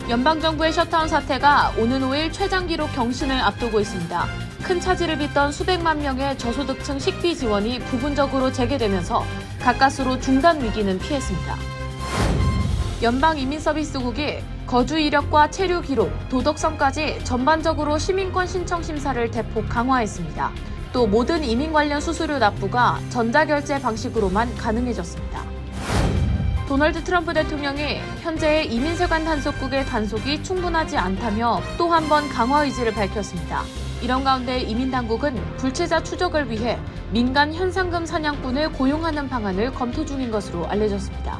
연방정부의 셧다운 사태가 오는 5일 최장 기록 경신을 앞두고 있습니다. 큰 차질을 빚던 수백만 명의 저소득층 식비 지원이 부분적으로 재개되면서 가까스로 중단 위기는 피했습니다. 연방이민서비스국이 거주 이력과 체류 기록, 도덕성까지 전반적으로 시민권 신청 심사를 대폭 강화했습니다. 또 모든 이민 관련 수수료 납부가 전자결제 방식으로만 가능해졌습니다. 도널드 트럼프 대통령이 현재의 이민세관 단속국의 단속이 충분하지 않다며 또 한 번 강화 의지를 밝혔습니다. 이런 가운데 이민당국은 불체자 추적을 위해 민간 현상금 사냥꾼을 고용하는 방안을 검토 중인 것으로 알려졌습니다.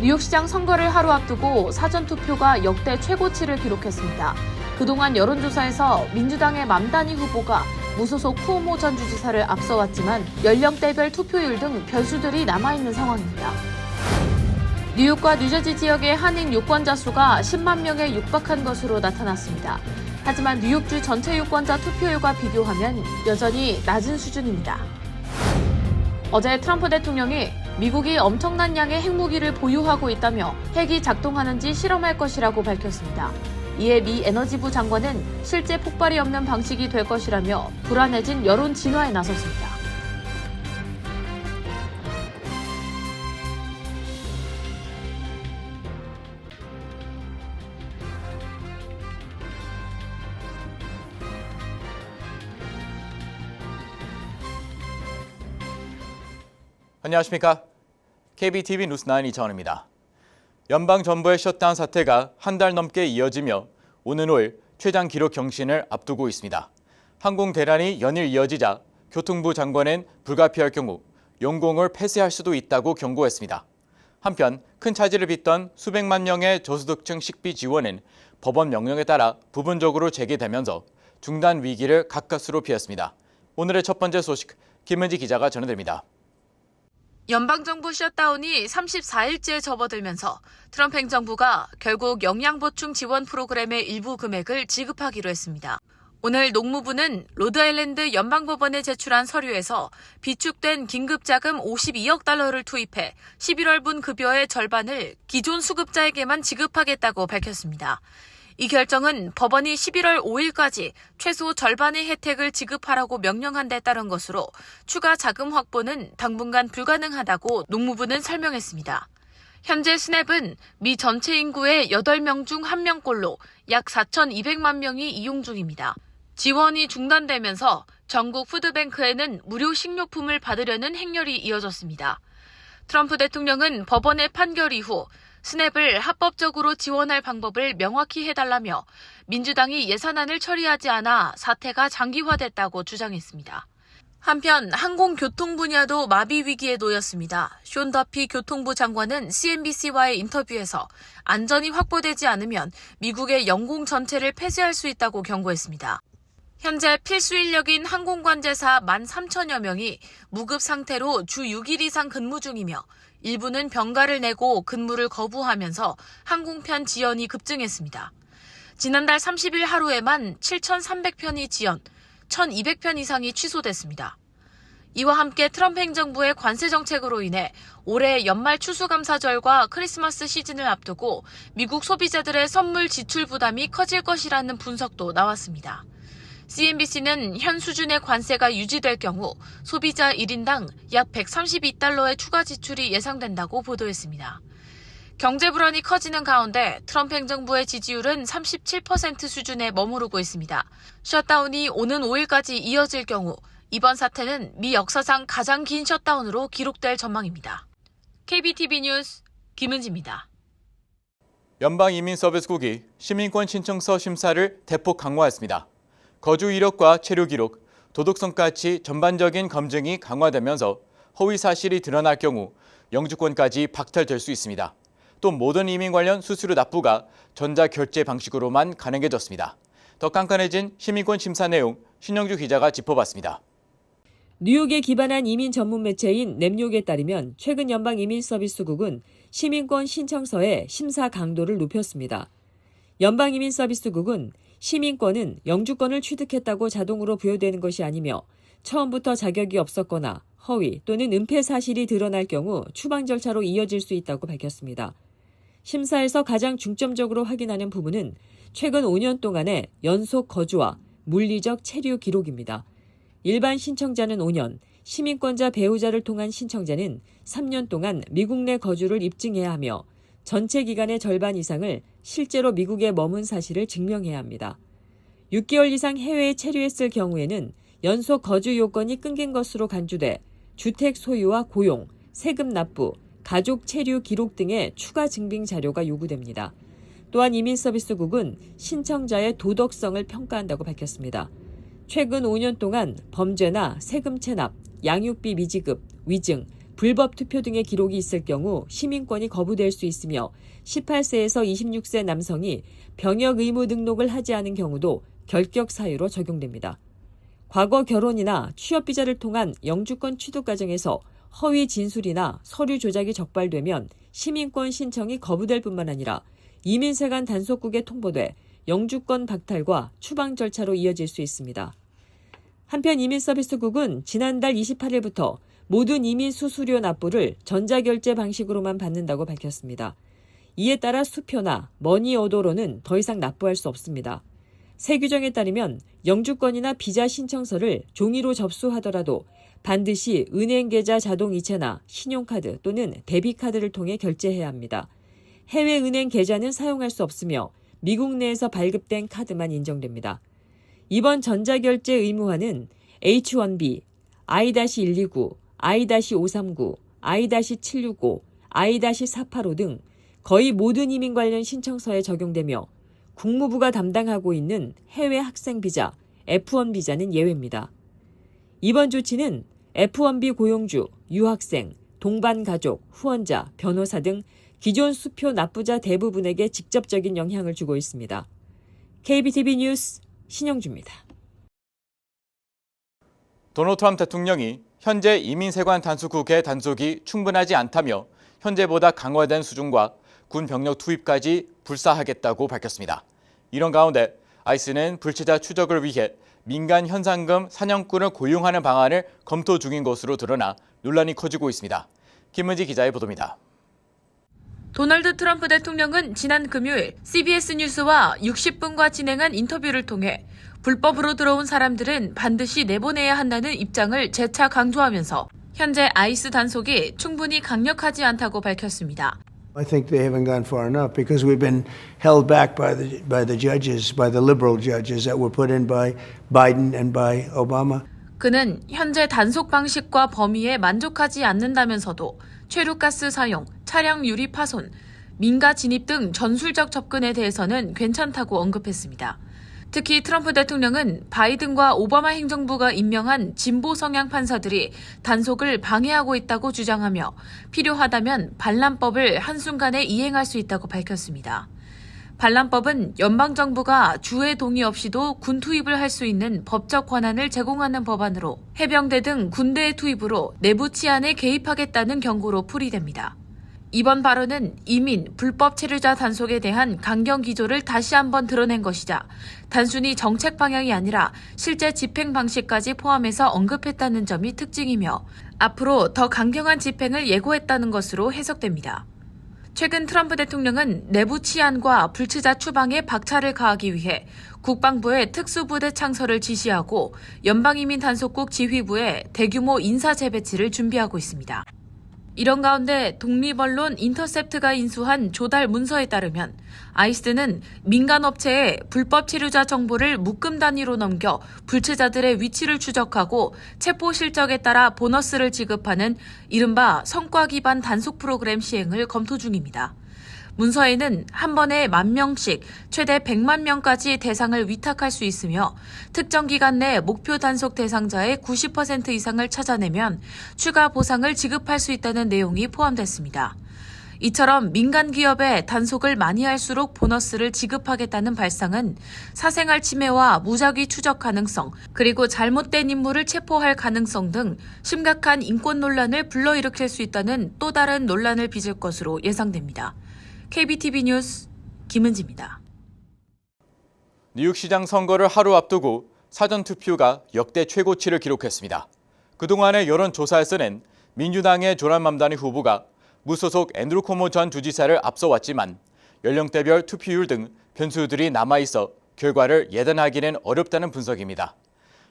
뉴욕시장 선거를 하루 앞두고 사전투표가 역대 최고치를 기록했습니다. 그동안 여론조사에서 민주당의 맘다니 후보가 무소속 쿠오모 전 주지사를 앞서왔지만 연령대별 투표율 등 변수들이 남아있는 상황입니다. 뉴욕과 뉴저지 지역의 한인 유권자 수가 10만 명에 육박한 것으로 나타났습니다. 하지만 뉴욕주 전체 유권자 투표율과 비교하면 여전히 낮은 수준입니다. 어제 트럼프 대통령이 미국이 엄청난 양의 핵무기를 보유하고 있다며 핵이 작동하는지 실험할 것이라고 밝혔습니다. 이에 미 에너지부 장관은 실제 폭발이 없는 방식이 될 것이라며 불안해진 여론 진화에 나섰습니다. 안녕하십니까? KBTV 뉴스9 이정원입니다. 연방정부의 셧다운 사태가 한 달 넘게 이어지며 오는 5일 최장 기록 경신을 앞두고 있습니다. 항공 대란이 연일 이어지자 교통부 장관은 불가피할 경우 용공을 폐쇄할 수도 있다고 경고했습니다. 한편 큰 차질을 빚던 수백만 명의 저소득층 식비 지원은 법원 명령에 따라 부분적으로 재개되면서 중단 위기를 가까스로 피했습니다. 오늘의 첫 번째 소식 김은지 기자가 전해드립니다. 연방정부 셧다운이 34일째 접어들면서 트럼프 행정부가 결국 영양보충 지원 프로그램의 일부 금액을 지급하기로 했습니다. 오늘 농무부는 로드아일랜드 연방법원에 제출한 서류에서 비축된 긴급자금 52억 달러를 투입해 11월분 급여의 절반을 기존 수급자에게만 지급하겠다고 밝혔습니다. 이 결정은 법원이 11월 5일까지 최소 절반의 혜택을 지급하라고 명령한 데 따른 것으로 추가 자금 확보는 당분간 불가능하다고 농무부는 설명했습니다. 현재 스냅은 미 전체 인구의 8명 중 1명꼴로 약 4,200만 명이 이용 중입니다. 지원이 중단되면서 전국 푸드뱅크에는 무료 식료품을 받으려는 행렬이 이어졌습니다. 트럼프 대통령은 법원의 판결 이후 스냅을 합법적으로 지원할 방법을 명확히 해달라며 민주당이 예산안을 처리하지 않아 사태가 장기화됐다고 주장했습니다. 한편 항공교통 분야도 마비 위기에 놓였습니다. 숀 더피 교통부 장관은 CNBC와의 인터뷰에서 안전이 확보되지 않으면 미국의 영공 전체를 폐쇄할 수 있다고 경고했습니다. 현재 필수 인력인 항공관제사 13,000여 명이 무급 상태로 주 6일 이상 근무 중이며 일부는 병가를 내고 근무를 거부하면서 항공편 지연이 급증했습니다. 지난달 30일 하루에만 7,300편이 지연, 1,200편 이상이 취소됐습니다. 이와 함께 트럼프 행정부의 관세 정책으로 인해 올해 연말 추수감사절과 크리스마스 시즌을 앞두고 미국 소비자들의 선물 지출 부담이 커질 것이라는 분석도 나왔습니다. CNBC는 현 수준의 관세가 유지될 경우 소비자 1인당 약 132달러의 추가 지출이 예상된다고 보도했습니다. 경제 불안이 커지는 가운데 트럼프 행정부의 지지율은 37% 수준에 머무르고 있습니다. 셧다운이 오는 5일까지 이어질 경우 이번 사태는 미 역사상 가장 긴 셧다운으로 기록될 전망입니다. KBTV 뉴스 김은지입니다. 연방이민서비스국이 시민권 신청서 심사를 대폭 강화했습니다. 거주 이력과 체류 기록, 도덕성까지 전반적인 검증이 강화되면서 허위 사실이 드러날 경우 영주권까지 박탈될 수 있습니다. 또 모든 이민 관련 수수료 납부가 전자결제 방식으로만 가능해졌습니다. 더 깐깐해진 시민권 심사 내용 신영주 기자가 짚어봤습니다. 뉴욕에 기반한 이민 전문 매체인 랩욕에 따르면 최근 연방이민서비스국은 시민권 신청서의 심사 강도를 높였습니다. 연방이민서비스국은 시민권은 영주권을 취득했다고 자동으로 부여되는 것이 아니며 처음부터 자격이 없었거나 허위 또는 은폐 사실이 드러날 경우 추방 절차로 이어질 수 있다고 밝혔습니다. 심사에서 가장 중점적으로 확인하는 부분은 최근 5년 동안의 연속 거주와 물리적 체류 기록입니다. 일반 신청자는 5년, 시민권자 배우자를 통한 신청자는 3년 동안 미국 내 거주를 입증해야 하며 전체 기간의 절반 이상을 실제로 미국에 머문 사실을 증명해야 합니다. 6개월 이상 해외에 체류했을 경우에는 연속 거주 요건이 끊긴 것으로 간주돼 주택 소유와 고용, 세금 납부, 가족 체류 기록 등의 추가 증빙 자료가 요구됩니다. 또한 이민서비스국은 신청자의 도덕성을 평가한다고 밝혔습니다. 최근 5년 동안 범죄나 세금 체납, 양육비 미지급, 위증, 불법 투표 등의 기록이 있을 경우 시민권이 거부될 수 있으며 18세에서 26세 남성이 병역 의무 등록을 하지 않은 경우도 결격 사유로 적용됩니다. 과거 결혼이나 취업 비자를 통한 영주권 취득 과정에서 허위 진술이나 서류 조작이 적발되면 시민권 신청이 거부될 뿐만 아니라 이민세관 단속국에 통보돼 영주권 박탈과 추방 절차로 이어질 수 있습니다. 한편 이민서비스국은 지난달 28일부터 모든 이민 수수료 납부를 전자결제 방식으로만 받는다고 밝혔습니다. 이에 따라 수표나 머니오더로는 더 이상 납부할 수 없습니다. 새 규정에 따르면 영주권이나 비자 신청서를 종이로 접수하더라도 반드시 은행 계좌 자동 이체나 신용카드 또는 데비카드를 통해 결제해야 합니다. 해외 은행 계좌는 사용할 수 없으며 미국 내에서 발급된 카드만 인정됩니다. 이번 전자결제 의무화는 H1B, I-129, I-539, I-765, I-485 등 거의 모든 이민 관련 신청서에 적용되며 국무부가 담당하고 있는 해외 학생 비자, F1 비자는 예외입니다. 이번 조치는 F1B 고용주, 유학생, 동반 가족, 후원자, 변호사 등 기존 수표 납부자 대부분에게 직접적인 영향을 주고 있습니다. KBTV 뉴스 신영주입니다. 도널드 트럼프 대통령이 현재 이민세관 단속국의 단속이 충분하지 않다며 현재보다 강화된 수준과 군 병력 투입까지 불사하겠다고 밝혔습니다. 이런 가운데 아이스는 불체자 추적을 위해 민간 현상금 사냥꾼을 고용하는 방안을 검토 중인 것으로 드러나 논란이 커지고 있습니다. 김은지 기자의 보도입니다. 도널드 트럼프 대통령은 지난 금요일 CBS 뉴스와 60분과 진행한 인터뷰를 통해 불법으로 들어온 사람들은 반드시 내보내야 한다는 입장을 재차 강조하면서 현재 아이스 단속이 충분히 강력하지 않다고 밝혔습니다. I think they haven't gone far enough because we've been held back by the judges, by the liberal judges that were put in by Biden and by Obama. 그는 현재 단속 방식과 범위에 만족하지 않는다면서도 최루가스 사용, 차량 유리 파손, 민가 진입 등 전술적 접근에 대해서는 괜찮다고 언급했습니다. 특히 트럼프 대통령은 바이든과 오바마 행정부가 임명한 진보 성향 판사들이 단속을 방해하고 있다고 주장하며 필요하다면 반란법을 한순간에 이행할 수 있다고 밝혔습니다. 반란법은 연방정부가 주의 동의 없이도 군 투입을 할 수 있는 법적 권한을 제공하는 법안으로 해병대 등 군대의 투입으로 내부 치안에 개입하겠다는 경고로 풀이됩니다. 이번 발언은 이민, 불법 체류자 단속에 대한 강경 기조를 다시 한번 드러낸 것이자 단순히 정책 방향이 아니라 실제 집행 방식까지 포함해서 언급했다는 점이 특징이며 앞으로 더 강경한 집행을 예고했다는 것으로 해석됩니다. 최근 트럼프 대통령은 내부 치안과 불체자 추방에 박차를 가하기 위해 국방부에 특수부대 창설을 지시하고 연방이민 단속국 지휘부에 대규모 인사 재배치를 준비하고 있습니다. 이런 가운데 독립언론 인터셉트가 인수한 조달 문서에 따르면 아이스는 민간업체에 불법 체류자 정보를 묶음 단위로 넘겨 불체자들의 위치를 추적하고 체포 실적에 따라 보너스를 지급하는 이른바 성과 기반 단속 프로그램 시행을 검토 중입니다. 문서에는 한 번에 10,000명씩 최대 100만 명까지 대상을 위탁할 수 있으며 특정 기간 내 목표 단속 대상자의 90% 이상을 찾아내면 추가 보상을 지급할 수 있다는 내용이 포함됐습니다. 이처럼 민간 기업에 단속을 많이 할수록 보너스를 지급하겠다는 발상은 사생활 침해와 무작위 추적 가능성, 그리고 잘못된 인물을 체포할 가능성 등 심각한 인권 논란을 불러일으킬 수 있다는 또 다른 논란을 빚을 것으로 예상됩니다. KBTV 뉴스 김은지입니다. 뉴욕시장 선거를 하루 앞두고 사전투표가 역대 최고치를 기록했습니다. 그동안의 여론조사에서는 민주당의 조란 맘다니 후보가 무소속 앤드루 코모 전 주지사를 앞서왔지만 연령대별 투표율 등 변수들이 남아있어 결과를 예단하기는 어렵다는 분석입니다.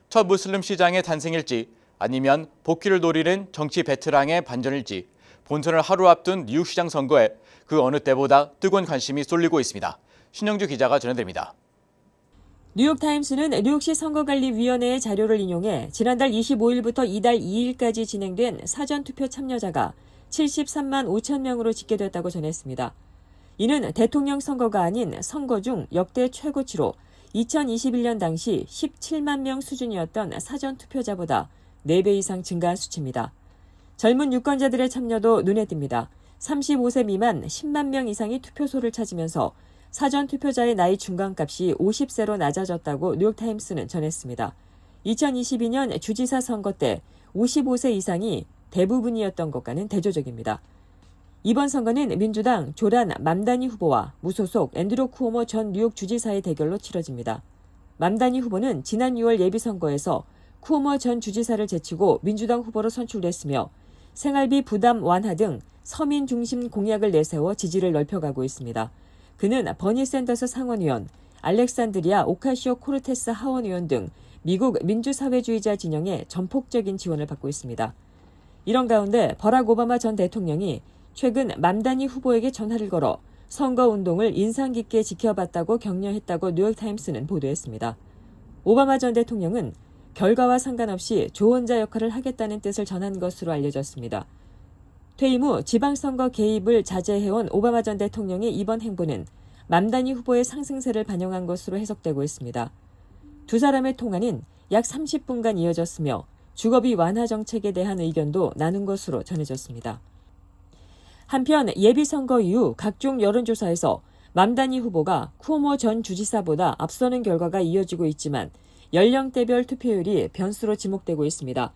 첫 무슬림 시장의 탄생일지 아니면 복귀를 노리는 정치 베테랑의 반전일지 본선을 하루 앞둔 뉴욕시장 선거에 그 어느 때보다 뜨거운 관심이 쏠리고 있습니다. 신영주 기자가 전해드립니다. 뉴욕타임스는 뉴욕시 선거관리위원회의 자료를 인용해 지난달 25일부터 이달 2일까지 진행된 사전투표 참여자가 73만 5천 명으로 집계됐다고 전했습니다. 이는 대통령 선거가 아닌 선거 중 역대 최고치로 2021년 당시 17만 명 수준이었던 사전투표자보다 4배 이상 증가한 수치입니다. 젊은 유권자들의 참여도 눈에 띕니다. 35세 미만 10만 명 이상이 투표소를 찾으면서 사전투표자의 나이 중간값이 50세로 낮아졌다고 뉴욕타임스는 전했습니다. 2022년 주지사 선거 때 55세 이상이 대부분이었던 것과는 대조적입니다. 이번 선거는 민주당 조란 맘다니 후보와 무소속 앤드루 쿠오모 전 뉴욕 주지사의 대결로 치러집니다. 맘다니 후보는 지난 6월 예비선거에서 쿠오모 전 주지사를 제치고 민주당 후보로 선출됐으며 생활비 부담 완화 등 서민 중심 공약을 내세워 지지를 넓혀가고 있습니다. 그는 버니 샌더스 상원의원, 알렉산드리아 오카시오 코르테스 하원의원 등 미국 민주사회주의자 진영의 전폭적인 지원을 받고 있습니다. 이런 가운데 버락 오바마 전 대통령이 최근 맘다니 후보에게 전화를 걸어 선거운동을 인상 깊게 지켜봤다고 격려했다고 뉴욕타임스는 보도했습니다. 오바마 전 대통령은 결과와 상관없이 조언자 역할을 하겠다는 뜻을 전한 것으로 알려졌습니다. 퇴임 후 지방선거 개입을 자제해온 오바마 전 대통령의 이번 행보는 맘다니 후보의 상승세를 반영한 것으로 해석되고 있습니다. 두 사람의 통화는 약 30분간 이어졌으며 주거비 완화 정책에 대한 의견도 나눈 것으로 전해졌습니다. 한편 예비선거 이후 각종 여론조사에서 맘다니 후보가 쿠오모 전 주지사보다 앞서는 결과가 이어지고 있지만 연령대별 투표율이 변수로 지목되고 있습니다.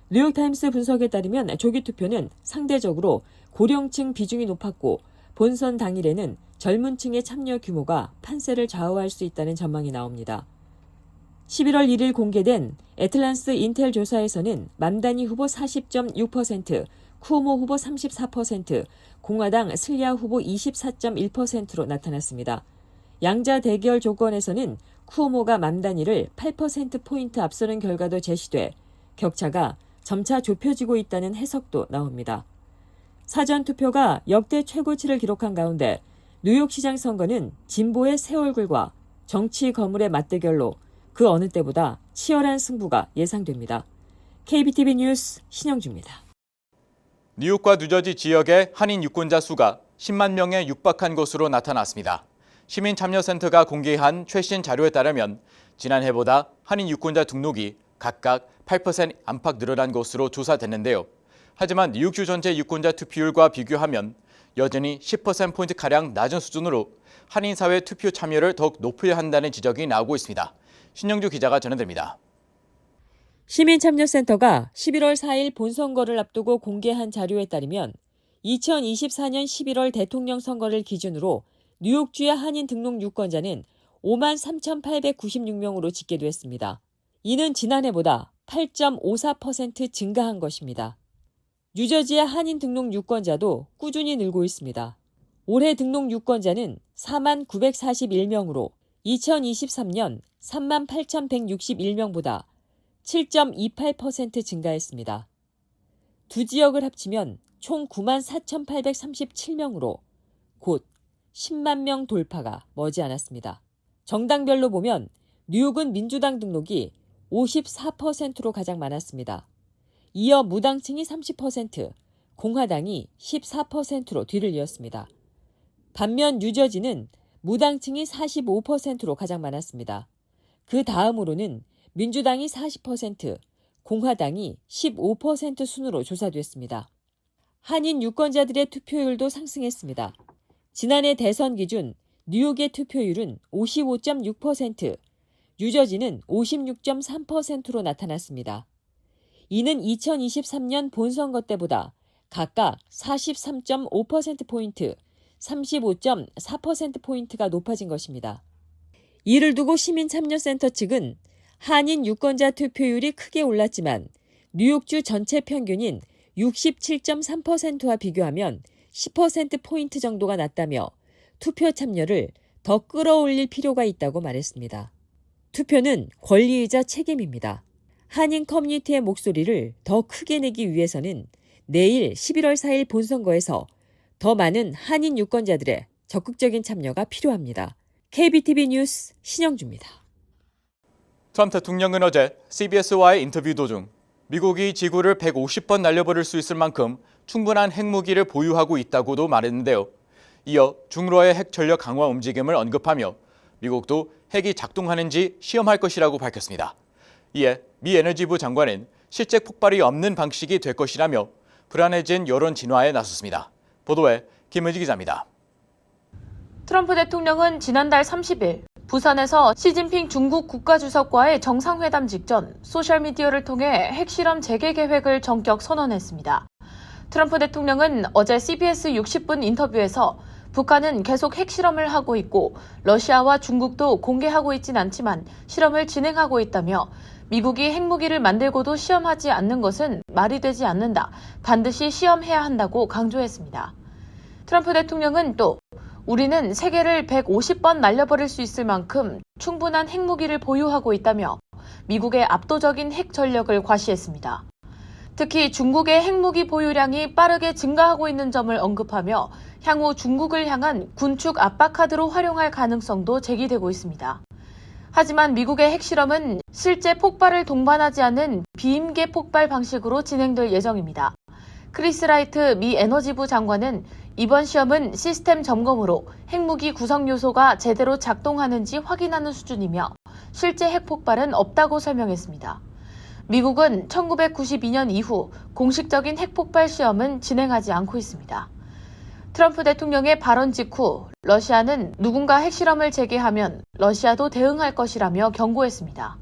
뉴욕타임스 분석에 따르면 조기 투표는 상대적으로 고령층 비중이 높았고 본선 당일에는 젊은 층의 참여 규모가 판세를 좌우할 수 있다는 전망이 나옵니다. 11월 1일 공개된 애틀란스 인텔 조사에서는 맘다니 후보 40.6%, 쿠오모 후보 34%, 공화당 슬리아 후보 24.1%로 나타났습니다. 양자 대결 조건에서는 쿠오모가 맘다니를 8%포인트 앞서는 결과도 제시돼 격차가 점차 좁혀지고 있다는 해석도 나옵니다. 사전투표가 역대 최고치를 기록한 가운데 뉴욕시장 선거는 진보의 새 얼굴과 정치 거물의 맞대결로 그 어느 때보다 치열한 승부가 예상됩니다. KBTV 뉴스 신영주입니다. 뉴욕과 뉴저지 지역의 한인 유권자 수가 10만 명에 육박한 것으로 나타났습니다. 시민참여센터가 공개한 최신 자료에 따르면 지난해보다 한인 유권자 등록이 각각 8% 안팎 늘어난 것으로 조사됐는데요. 하지만 뉴욕주 전체 유권자 투표율과 비교하면 여전히 10%포인트가량 낮은 수준으로 한인 사회 투표 참여를 더욱 높여야 한다는 지적이 나오고 있습니다. 신영주 기자가 전해드립니다. 시민참여센터가 11월 4일 본선거를 앞두고 공개한 자료에 따르면 2024년 11월 대통령 선거를 기준으로 뉴욕주의 한인 등록 유권자는 5만 3,896명으로 집계됐습니다. 이는 지난해보다 8.54% 증가한 것입니다. 뉴저지의 한인 등록 유권자도 꾸준히 늘고 있습니다. 올해 등록 유권자는 4만 941명으로 2023년 3만 8,161명보다 7.28% 증가했습니다. 두 지역을 합치면 총 9만 4,837명으로 곧 10만 명 돌파가 머지않았습니다. 정당별로 보면 뉴욕은 민주당 등록이 54%로 가장 많았습니다. 이어 무당층이 30%, 공화당이 14%로 뒤를 이었습니다. 반면 뉴저지는 무당층이 45%로 가장 많았습니다. 그 다음으로는 민주당이 40%, 공화당이 15% 순으로 조사됐습니다. 한인 유권자들의 투표율도 상승했습니다. 지난해 대선 기준 뉴욕의 투표율은 55.6%, 뉴저지는 56.3%로 나타났습니다. 이는 2023년 본선거 때보다 각각 43.5%포인트, 35.4%포인트가 높아진 것입니다. 이를 두고 시민참여센터 측은 한인 유권자 투표율이 크게 올랐지만 뉴욕주 전체 평균인 67.3%와 비교하면 10%포인트 정도가 낮다며 투표 참여를 더 끌어올릴 필요가 있다고 말했습니다. 투표는 권리이자 책임입니다. 한인 커뮤니티의 목소리를 더 크게 내기 위해서는 내일 11월 4일 본선거에서 더 많은 한인 유권자들의 적극적인 참여가 필요합니다. KBTV 뉴스 신영주입니다. 트럼프 대통령은 어제 CBS와의 인터뷰 도중 미국이 지구를 150번 날려버릴 수 있을 만큼 충분한 핵무기를 보유하고 있다고도 말했는데요. 이어 중로의 핵 전력 강화 움직임을 언급하며 미국도 핵이 작동하는지 시험할 것이라고 밝혔습니다. 이에 미 에너지부 장관은 실제 폭발이 없는 방식이 될 것이라며 불안해진 여론 진화에 나섰습니다. 보도에 김은지 기자입니다. 트럼프 대통령은 지난달 30일 부산에서 시진핑 중국 국가주석과의 정상회담 직전 소셜미디어를 통해 핵실험 재개 계획을 전격 선언했습니다. 트럼프 대통령은 어제 CBS 60분 인터뷰에서 북한은 계속 핵실험을 하고 있고 러시아와 중국도 공개하고 있진 않지만 실험을 진행하고 있다며 미국이 핵무기를 만들고도 시험하지 않는 것은 말이 되지 않는다. 반드시 시험해야 한다고 강조했습니다. 트럼프 대통령은 또 우리는 세계를 150번 날려버릴 수 있을 만큼 충분한 핵무기를 보유하고 있다며 미국의 압도적인 핵 전력을 과시했습니다. 특히 중국의 핵무기 보유량이 빠르게 증가하고 있는 점을 언급하며 향후 중국을 향한 군축 압박 카드로 활용할 가능성도 제기되고 있습니다. 하지만 미국의 핵실험은 실제 폭발을 동반하지 않은 비임계 폭발 방식으로 진행될 예정입니다. 크리스 라이트 미 에너지부 장관은 이번 시험은 시스템 점검으로 핵무기 구성 요소가 제대로 작동하는지 확인하는 수준이며 실제 핵폭발은 없다고 설명했습니다. 미국은 1992년 이후 공식적인 핵폭발 시험은 진행하지 않고 있습니다. 트럼프 대통령의 발언 직후 러시아는 누군가 핵실험을 재개하면 러시아도 대응할 것이라며 경고했습니다.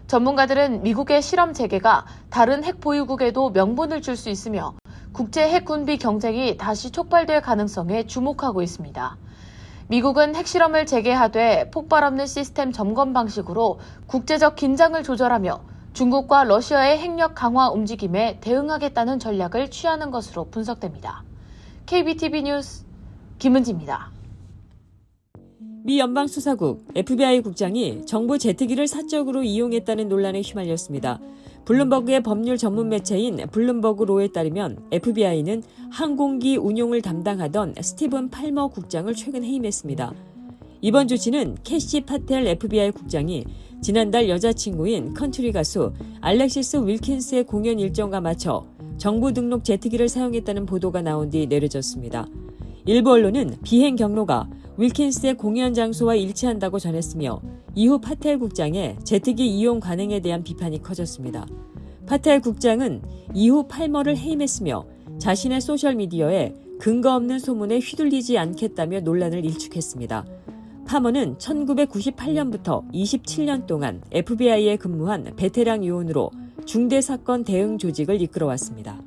전문가들은 미국의 실험 재개가 다른 핵 보유국에도 명분을 줄 수 있으며 국제 핵군비 경쟁이 다시 촉발될 가능성에 주목하고 있습니다. 미국은 핵실험을 재개하되 폭발 없는 시스템 점검 방식으로 국제적 긴장을 조절하며 중국과 러시아의 핵력 강화 움직임에 대응하겠다는 전략을 취하는 것으로 분석됩니다. KBTV 뉴스 김은지입니다. 미 연방수사국 FBI 국장이 정부 제트기를 사적으로 이용했다는 논란에 휘말렸습니다. 블룸버그의 법률 전문 매체인 블룸버그 로에 따르면 FBI는 항공기 운용을 담당하던 스티븐 팔머 국장을 최근 해임했습니다. 이번 조치는 캐시 파텔 FBI 국장이 지난달 여자친구인 컨트리 가수 알렉시스 윌킨스의 공연 일정과 맞춰 정부 등록 제트기를 사용했다는 보도가 나온 뒤 내려졌습니다. 일부 언론은 비행 경로가 윌킨스의 공연 장소와 일치한다고 전했으며 이후 파텔 국장의 제트기 이용 관행에 대한 비판이 커졌습니다. 파텔 국장은 이후 팔머를 해임했으며 자신의 소셜미디어에 근거 없는 소문에 휘둘리지 않겠다며 논란을 일축했습니다. 파머는 1998년부터 27년 동안 FBI에 근무한 베테랑 요원으로 중대사건 대응 조직을 이끌어왔습니다.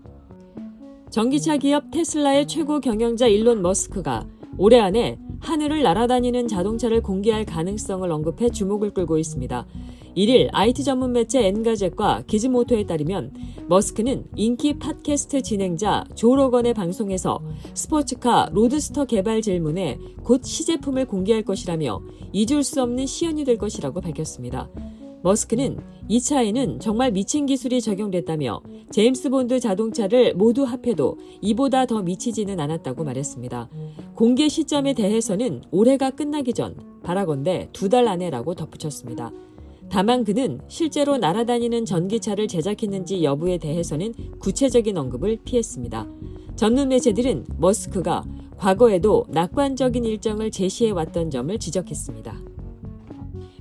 전기차 기업 테슬라의 최고 경영자 일론 머스크가 올해 안에 하늘을 날아다니는 자동차를 공개할 가능성을 언급해 주목을 끌고 있습니다. 1일 IT 전문 매체 엔가젯과 기즈모토에 따르면 머스크는 인기 팟캐스트 진행자 조 로건의 방송에서 스포츠카 로드스터 개발 질문에 곧 시제품을 공개할 것이라며 잊을 수 없는 시연이 될 것이라고 밝혔습니다. 머스크는 이 차에는 정말 미친 기술이 적용됐다며 제임스 본드 자동차를 모두 합해도 이보다 더 미치지는 않았다고 말했습니다. 공개 시점에 대해서는 올해가 끝나기 전 바라건대 2달 안에라고 덧붙였습니다. 다만 그는 실제로 날아다니는 전기차를 제작했는지 여부에 대해서는 구체적인 언급을 피했습니다. 전문 매체들은 머스크가 과거에도 낙관적인 일정을 제시해왔던 점을 지적했습니다.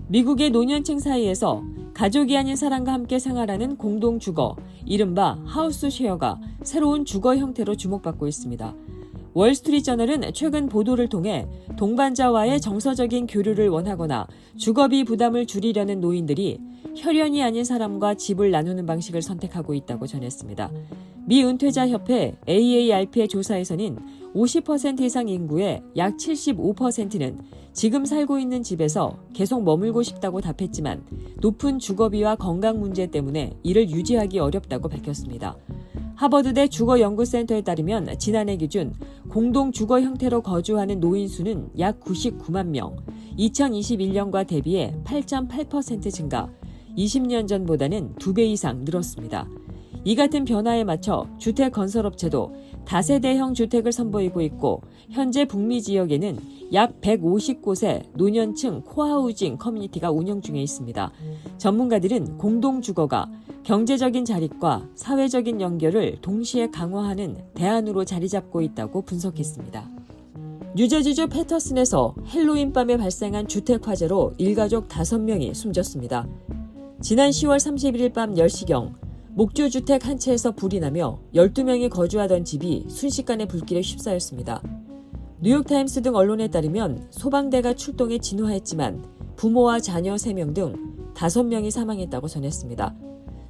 미국의 노년층 사이에서 가족이 아닌 사람과 함께 생활하는 공동주거, 이른바 하우스 쉐어가 새로운 주거 형태로 주목받고 있습니다. 월스트리트저널은 최근 보도를 통해 동반자와의 정서적인 교류를 원하거나 주거비 부담을 줄이려는 노인들이 혈연이 아닌 사람과 집을 나누는 방식을 선택하고 있다고 전했습니다. 미 은퇴자협회 AARP의 조사에서는 50% 이상 인구의 약 75%는 지금 살고 있는 집에서 계속 머물고 싶다고 답했지만 높은 주거비와 건강 문제 때문에 이를 유지하기 어렵다고 밝혔습니다. 하버드대 주거연구센터에 따르면 지난해 기준 공동 주거 형태로 거주하는 노인 수는 약 99만 명, 2021년과 대비해 8.8% 증가, 20년 전보다는 2배 이상 늘었습니다. 이 같은 변화에 맞춰 주택 건설업체도 다세대형 주택을 선보이고 있고 현재 북미 지역에는 약 150곳의 노년층 코하우징 커뮤니티가 운영 중에 있습니다. 전문가들은 공동주거가 경제적인 자립과 사회적인 연결을 동시에 강화하는 대안으로 자리 잡고 있다고 분석했습니다. 뉴저지주 패터슨에서 헬로윈 밤에 발생한 주택 화재로 일가족 5명이 숨졌습니다. 지난 10월 31일 밤 10시경 목조 주택 한 채에서 불이 나며 12명이 거주하던 집이 순식간에 불길에 휩싸였습니다. 뉴욕타임스 등 언론에 따르면 소방대가 출동해 진화했지만 부모와 자녀 3명 등 5명이 사망했다고 전했습니다.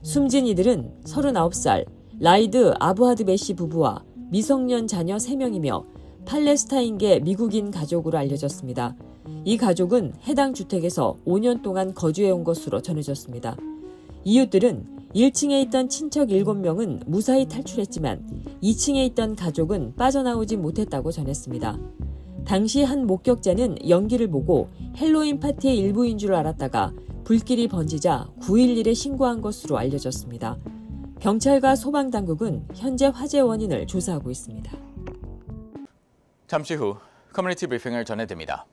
숨진 이들은 39살 라이드 아부하드 베시 부부와 미성년 자녀 3명이며 팔레스타인계 미국인 가족으로 알려졌습니다. 이 가족은 해당 주택에서 5년 동안 거주해온 것으로 전해졌습니다. 이웃들은 1층에 있던 친척 7명은 무사히 탈출했지만 2층에 있던 가족은 빠져나오지 못했다고 전했습니다. 당시 한 목격자는 연기를 보고 헬로윈 파티의 일부인 줄 알았다가 불길이 번지자 911에 신고한 것으로 알려졌습니다. 경찰과 소방당국은 현재 화재 원인을 조사하고 있습니다. 잠시 후 커뮤니티 브리핑을 전해드립니다.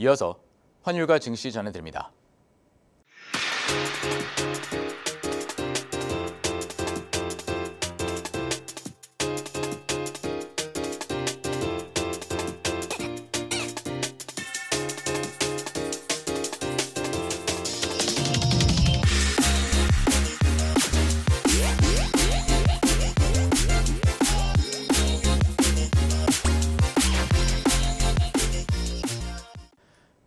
이어서 환율과 증시 전해드립니다.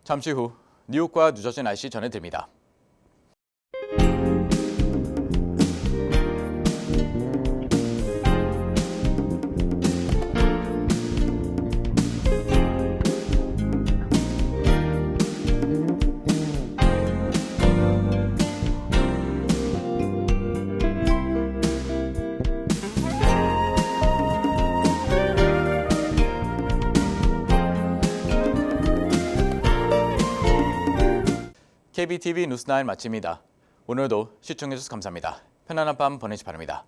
잠시 후 뉴욕과 뉴저지 날씨 전해드립니다. KBTV 뉴스9 마칩니다. 오늘도 시청해주셔서 감사합니다. 편안한 밤 보내시 바랍니다.